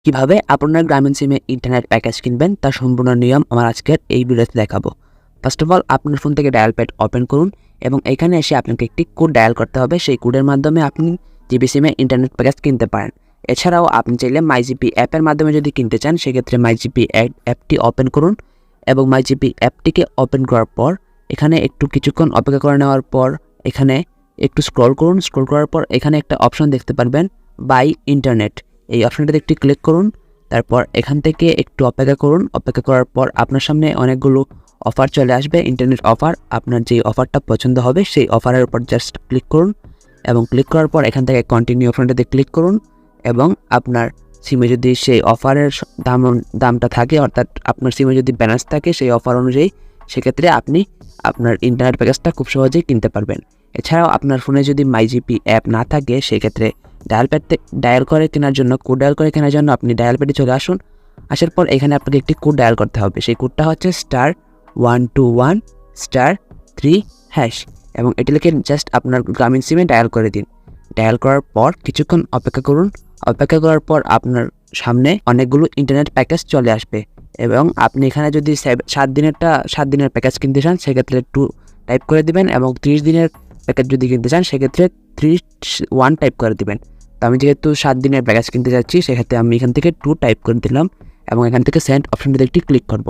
কিভাবে আপনার গ্রামীণ সিমে ইন্টারনেট প্যাকেজ কিনবেন তার সম্পূর্ণ নিয়ম আমার আজকের এই ভিডিওতে দেখাবো। ফার্স্ট অফ অল আপনার ফোন থেকে ডায়াল প্যাড ওপেন করুন এবং এখানে এসে আপনাকে একটি কোড ডায়াল করতে হবে। সেই কোডের মাধ্যমে আপনি জিবি সিমে ইন্টারনেট প্যাকেজ কিনতে পারেন। এছাড়াও আপনি চাইলে মাইজিপি অ্যাপের মাধ্যমে যদি কিনতে চান সেক্ষেত্রে মাইজিপি অ্যাপটি ওপেন করুন এবং মাইজিপি অ্যাপটিকে ওপেন করার পর এখানে কিছুক্ষণ অপেক্ষা করে নেওয়ার পর এখানে একটু স্ক্রল করুন। স্ক্রল করার পর এখানে একটা অপশন দেখতে পারবেন বাই ইন্টারনেট, এই অপশনটাতে একটি ক্লিক করুন। তারপর এখান থেকে একটু অপেক্ষা করুন। অপেক্ষা করার পর আপনার সামনে অনেকগুলো অফার চলে আসবে, ইন্টারনেট অফার। আপনার যে অফারটা পছন্দ হবে সেই অফারের উপর জাস্ট ক্লিক করুন এবং ক্লিক করার পর এখান থেকে কন্টিনিউ অপশনটাতে ক্লিক করুন এবং আপনার সিমে যদি সেই অফারের দামটা থাকে, অর্থাৎ আপনার সিমে যদি ব্যালেন্স থাকে সেই অফার অনুযায়ী, সেক্ষেত্রে আপনি আপনার ইন্টারনেট প্যাকেজটা খুব সহজেই কিনতে পারবেন। এছাড়াও আপনার ফোনে যদি মাইজিপি অ্যাপ না থাকে সেক্ষেত্রে ডায়াল করে কেনার জন্য কোড ডায়াল করে কেনার জন্য আপনি ডায়াল প্যাডে চলে আসুন। আসার পর এখানে আপনাকে একটি কোড ডায়াল করতে হবে। সেই কোডটা হচ্ছে *121*3# এবং এটি লিখে জাস্ট আপনার গ্রামীণ সিমে ডায়াল করে দিন। ডায়াল করার পর কিছুক্ষণ অপেক্ষা করুন। অপেক্ষা করার পর আপনার সামনে অনেকগুলো ইন্টারনেট প্যাকেজ চলে আসবে এবং আপনি এখানে যদি 7 দিনের প্যাকেজ কিনতে চান সেক্ষেত্রে 2 টাইপ করে দিবেন এবং 30 দিনের প্যাকেজ যদি কিনতে চান সেক্ষেত্রে 31 টাইপ করে দিবেন। তো আমি যেহেতু 7 দিনের প্যাকেজ কিনতে যাচ্ছি সেক্ষেত্রে আমি এখান থেকে 2 টাইপ করে দিলাম এবং এখান থেকে সেন্ড অপশনটিতে একটি ক্লিক করব।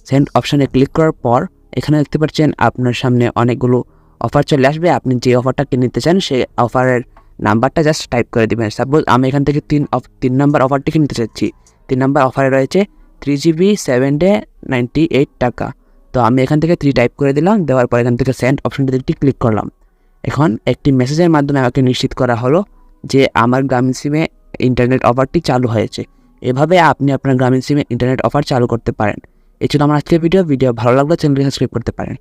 সেন্ড অপশনে ক্লিক করার পর এখানে দেখতে পাচ্ছেন আপনার সামনে অনেকগুলো অফার চলে আসবে। আপনি যে অফারটা নিতে চান সেই অফারের নাম্বারটা জাস্ট টাইপ করে দিবেন। সাপোজ আমি এখান থেকে 3 নাম্বার অফারটি কিনতে চাচ্ছি। 3 নাম্বার অফারে রয়েছে 3GB 7 ডে 98 টাকা। তো আমি এখান থেকে 3 টাইপ করে দিলাম। দেওয়ার পর এখান থেকে সেন্ড অপশনটিতে একটি ক্লিক করলাম। এখন একটি মেসেজের মাধ্যমে আমাকে নিশ্চিত করা হলো যে আমার গ্রামীণ সিমে ইন্টারনেট অফারটি চালু হয়েছে। এভাবে আপনি আপনার গ্রামীণ সিমে ইন্টারনেট অফার চালু করতে পারেন। এই ছিল আমার আজকের ভিডিও ভালো লাগলে চ্যানেলটি সাবস্ক্রাইব করতে পারেন।